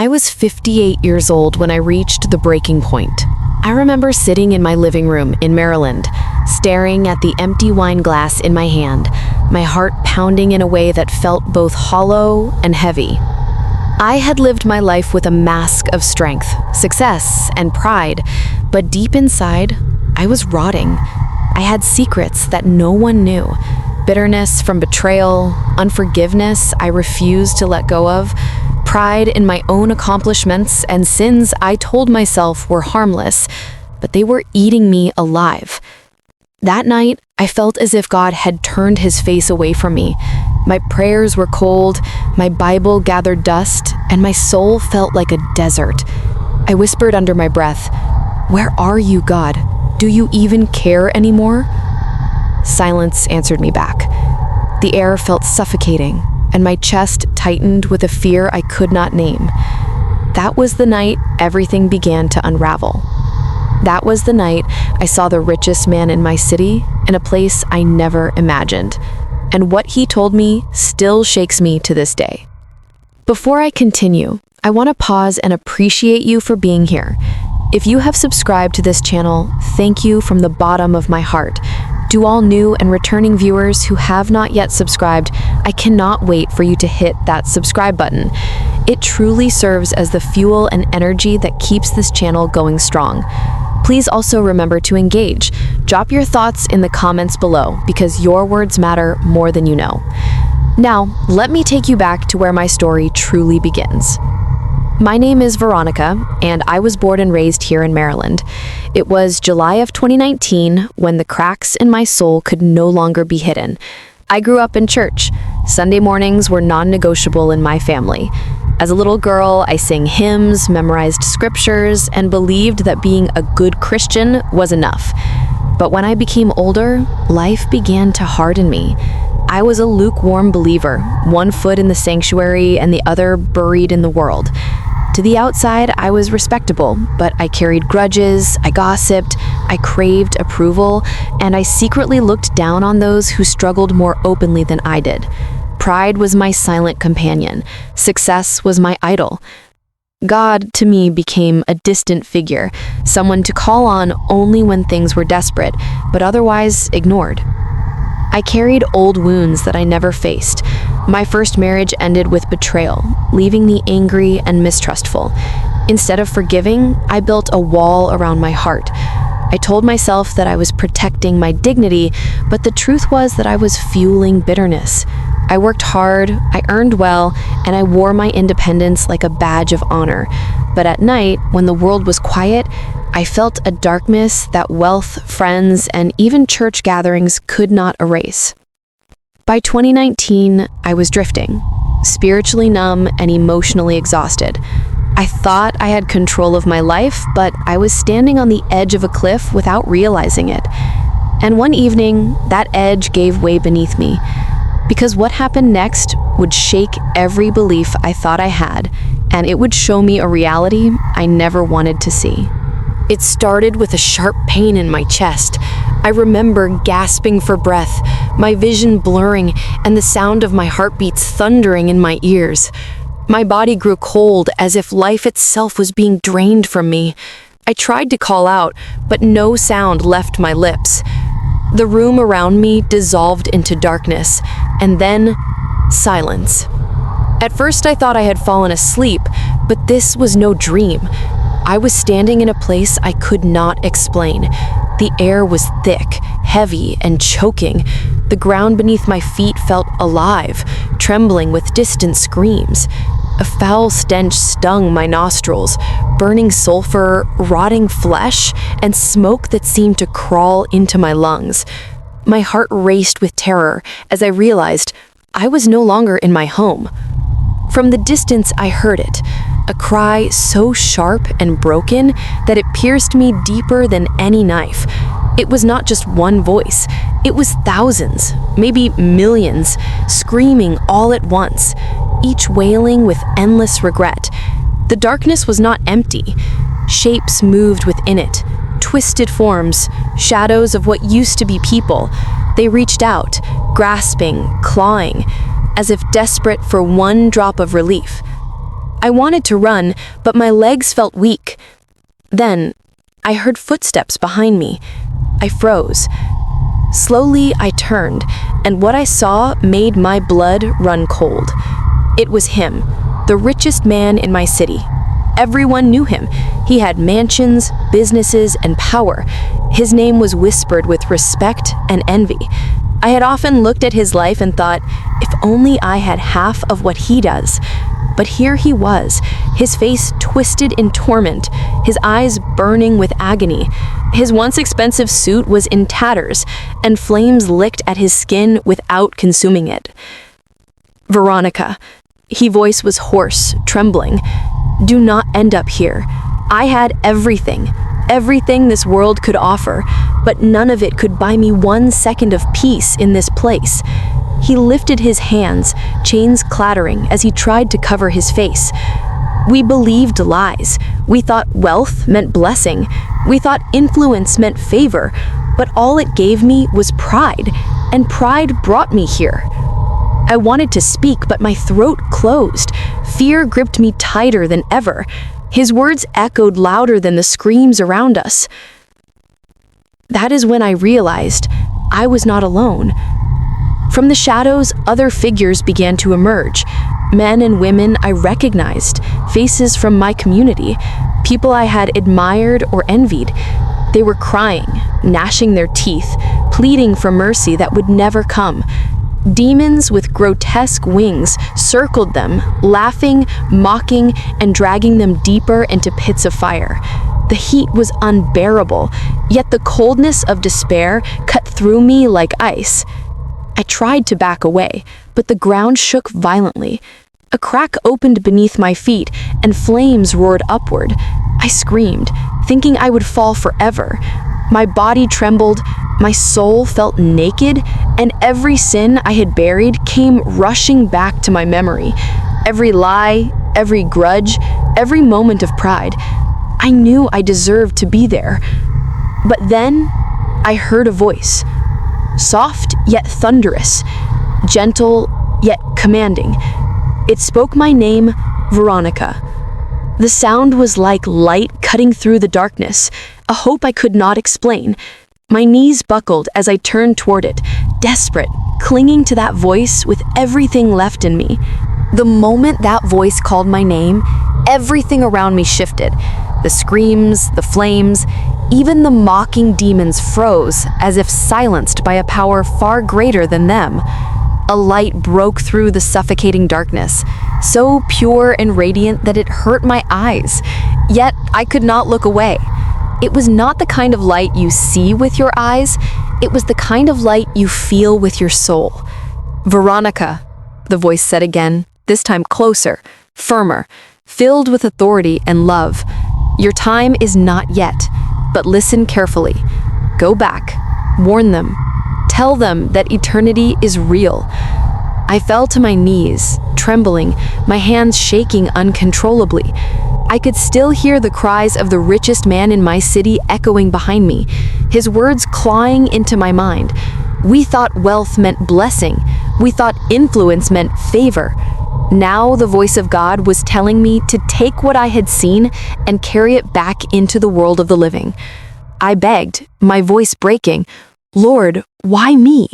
I was 58 years old when I reached the breaking point. I remember sitting in my living room in Maryland, staring at the empty wine glass in my hand, my heart pounding in a way that felt both hollow and heavy. I had lived my life with a mask of strength, success, and pride, but deep inside, I was rotting. I had secrets that no one knew. Bitterness from betrayal, unforgiveness I refused to let go of, pride in my own accomplishments, and sins I told myself were harmless, but they were eating me alive. That night, I felt as if God had turned his face away from me. My prayers were cold, my Bible gathered dust, and my soul felt like a desert. I whispered under my breath, "Where are you, God? Do you even care anymore?" Silence answered me back. The air felt suffocating, and my chest tightened with a fear I could not name. That was the night everything began to unravel. That was the night I saw the richest man in my city in a place I never imagined. And what he told me still shakes me to this day. Before I continue, I want to pause and appreciate you for being here. If you have subscribed to this channel, thank you from the bottom of my heart. To all new and returning viewers who have not yet subscribed, I cannot wait for you to hit that subscribe button. It truly serves as the fuel and energy that keeps this channel going strong. Please also remember to engage. Drop your thoughts in the comments below because your words matter more than you know. Now, let me take you back to where my story truly begins. My name is Veronica, and I was born and raised here in Maryland. It was July of 2019 when the cracks in my soul could no longer be hidden. I grew up in church. Sunday mornings were non-negotiable in my family. As a little girl, I sang hymns, memorized scriptures, and believed that being a good Christian was enough. But when I became older, life began to harden me. I was a lukewarm believer, one foot in the sanctuary and the other buried in the world. To the outside, I was respectable, but I carried grudges, I gossiped, I craved approval, and I secretly looked down on those who struggled more openly than I did. Pride was my silent companion. Success was my idol. God, to me, became a distant figure, someone to call on only when things were desperate, but otherwise ignored. I carried old wounds that I never faced. My first marriage ended with betrayal, leaving me angry and mistrustful. Instead of forgiving, I built a wall around my heart. I told myself that I was protecting my dignity, but the truth was that I was fueling bitterness. I worked hard, I earned well, and I wore my independence like a badge of honor. But at night, when the world was quiet, I felt a darkness that wealth, friends, and even church gatherings could not erase. By 2019, I was drifting, spiritually numb and emotionally exhausted. I thought I had control of my life, but I was standing on the edge of a cliff without realizing it. And one evening, that edge gave way beneath me, because what happened next would shake every belief I thought I had, and it would show me a reality I never wanted to see. It started with a sharp pain in my chest. I remember gasping for breath, my vision blurring, and the sound of my heartbeats thundering in my ears. My body grew cold, as if life itself was being drained from me. I tried to call out, but no sound left my lips. The room around me dissolved into darkness, and then silence. At first I thought I had fallen asleep, but this was no dream. I was standing in a place I could not explain. The air was thick, heavy, and choking. The ground beneath my feet felt alive, trembling with distant screams. A foul stench stung my nostrils, burning sulfur, rotting flesh, and smoke that seemed to crawl into my lungs. My heart raced with terror as I realized I was no longer in my home. From the distance, I heard it, a cry so sharp and broken that it pierced me deeper than any knife. It was not just one voice, it was thousands, maybe millions, screaming all at once, each wailing with endless regret. The darkness was not empty. Shapes moved within it, twisted forms, shadows of what used to be people. They reached out, grasping, clawing, as if desperate for one drop of relief. I wanted to run, but my legs felt weak. Then, I heard footsteps behind me. I froze. Slowly, I turned, and what I saw made my blood run cold. It was him, the richest man in my city. Everyone knew him. He had mansions, businesses, and power. His name was whispered with respect and envy. I had often looked at his life and thought, if only I had half of what he does. But here he was, his face twisted in torment, his eyes burning with agony. His once expensive suit was in tatters, and flames licked at his skin without consuming it. Veronica. His voice was hoarse, trembling. Do not end up here. I had everything this world could offer, but none of it could buy me 1 second of peace in this place. He lifted his hands, chains clattering as he tried to cover his face. We believed lies. We thought wealth meant blessing. We thought influence meant favor, but all it gave me was pride, and pride brought me here. I wanted to speak, but my throat closed. Fear gripped me tighter than ever. His words echoed louder than the screams around us. That is when I realized I was not alone. From the shadows, other figures began to emerge. Men and women I recognized, faces from my community, people I had admired or envied. They were crying, gnashing their teeth, pleading for mercy that would never come. Demons with grotesque wings circled them, laughing, mocking, and dragging them deeper into pits of fire. The heat was unbearable, yet the coldness of despair cut through me like ice. I tried to back away, but the ground shook violently. A crack opened beneath my feet, and flames roared upward. I screamed, thinking I would fall forever. My body trembled, my soul felt naked, and every sin I had buried came rushing back to my memory. Every lie, every grudge, every moment of pride. I knew I deserved to be there. But then, I heard a voice. Soft yet thunderous, gentle yet commanding. It spoke my name, Veronica. The sound was like light cutting through the darkness, a hope I could not explain. My knees buckled as I turned toward it, desperate, clinging to that voice with everything left in me. The moment that voice called my name, everything around me shifted. The screams, the flames, even the mocking demons froze as if silenced by a power far greater than them. A light broke through the suffocating darkness, so pure and radiant that it hurt my eyes. Yet I could not look away. It was not the kind of light you see with your eyes, it was the kind of light you feel with your soul. Veronica, the voice said again, this time closer, firmer, filled with authority and love. Your time is not yet, but listen carefully. Go back, warn them, tell them that eternity is real. I fell to my knees, trembling, my hands shaking uncontrollably. I could still hear the cries of the richest man in my city echoing behind me, his words clawing into my mind. We thought wealth meant blessing. We thought influence meant favor. Now the voice of God was telling me to take what I had seen and carry it back into the world of the living. I begged, my voice breaking, Lord, why me?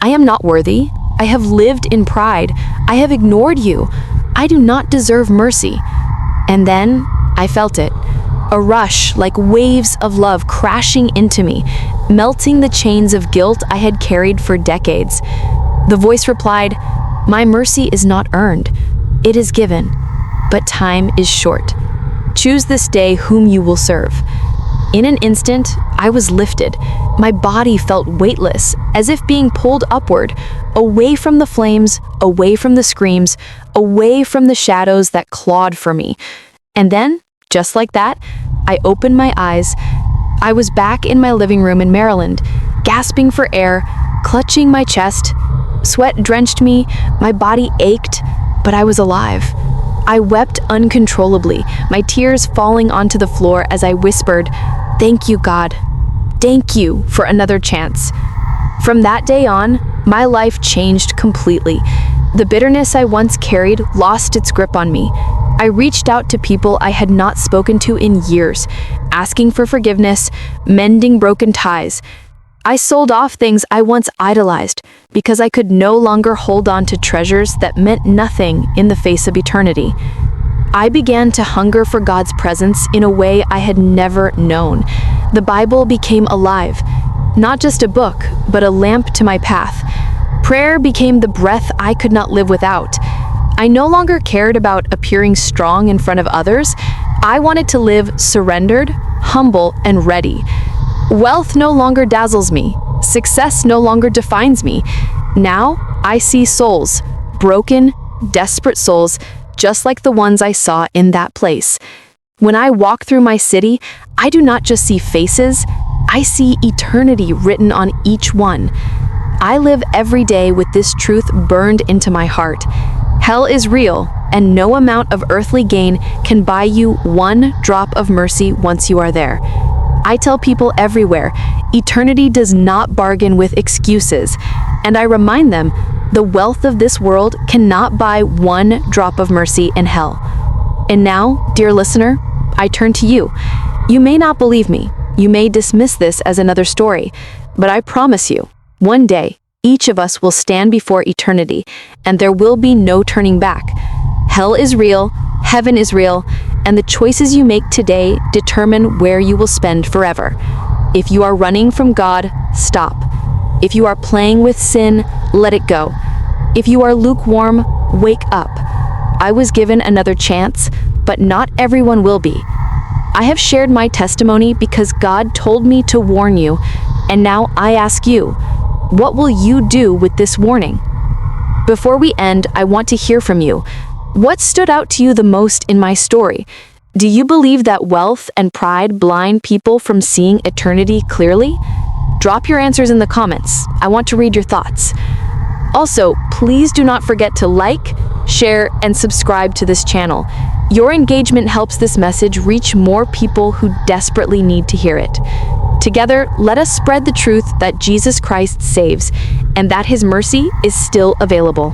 I am not worthy. I have lived in pride. I have ignored you. I do not deserve mercy. And then I felt it, a rush like waves of love crashing into me, melting the chains of guilt I had carried for decades. The voice replied, my mercy is not earned. It is given, but time is short. Choose this day whom you will serve. In an instant, I was lifted. My body felt weightless, as if being pulled upward, away from the flames, away from the screams, away from the shadows that clawed for me. And then, just like that, I opened my eyes. I was back in my living room in Maryland, gasping for air, clutching my chest. Sweat drenched me, my body ached, but I was alive. I wept uncontrollably, my tears falling onto the floor as I whispered, "Thank you, God. Thank you for another chance." From that day on, my life changed completely. The bitterness I once carried lost its grip on me. I reached out to people I had not spoken to in years, asking for forgiveness, mending broken ties. I sold off things I once idolized because I could no longer hold on to treasures that meant nothing in the face of eternity. I began to hunger for God's presence in a way I had never known. The Bible became alive, not just a book, but a lamp to my path. Prayer became the breath I could not live without. I no longer cared about appearing strong in front of others. I wanted to live surrendered, humble, and ready. Wealth no longer dazzles me. Success no longer defines me. Now, I see souls, broken, desperate souls, just like the ones I saw in that place. When I walk through my city, I do not just see faces, I see eternity written on each one. I live every day with this truth burned into my heart. Hell is real, and no amount of earthly gain can buy you one drop of mercy once you are there. I tell people everywhere, eternity does not bargain with excuses, and I remind them, the wealth of this world cannot buy one drop of mercy in hell. And now, dear listener, I turn to you. You may not believe me. You may dismiss this as another story, but I promise you, one day, each of us will stand before eternity, and there will be no turning back. Hell is real, heaven is real, and the choices you make today determine where you will spend forever. If you are running from God, stop. If you are playing with sin, let it go. If you are lukewarm, wake up. I was given another chance, but not everyone will be. I have shared my testimony because God told me to warn you, and now I ask you, what will you do with this warning? Before we end, I want to hear from you. What stood out to you the most in my story? Do you believe that wealth and pride blind people from seeing eternity clearly? Drop your answers in the comments. I want to read your thoughts. Also, please do not forget to like, share, and subscribe to this channel. Your engagement helps this message reach more people who desperately need to hear it. Together, let us spread the truth that Jesus Christ saves and that His mercy is still available.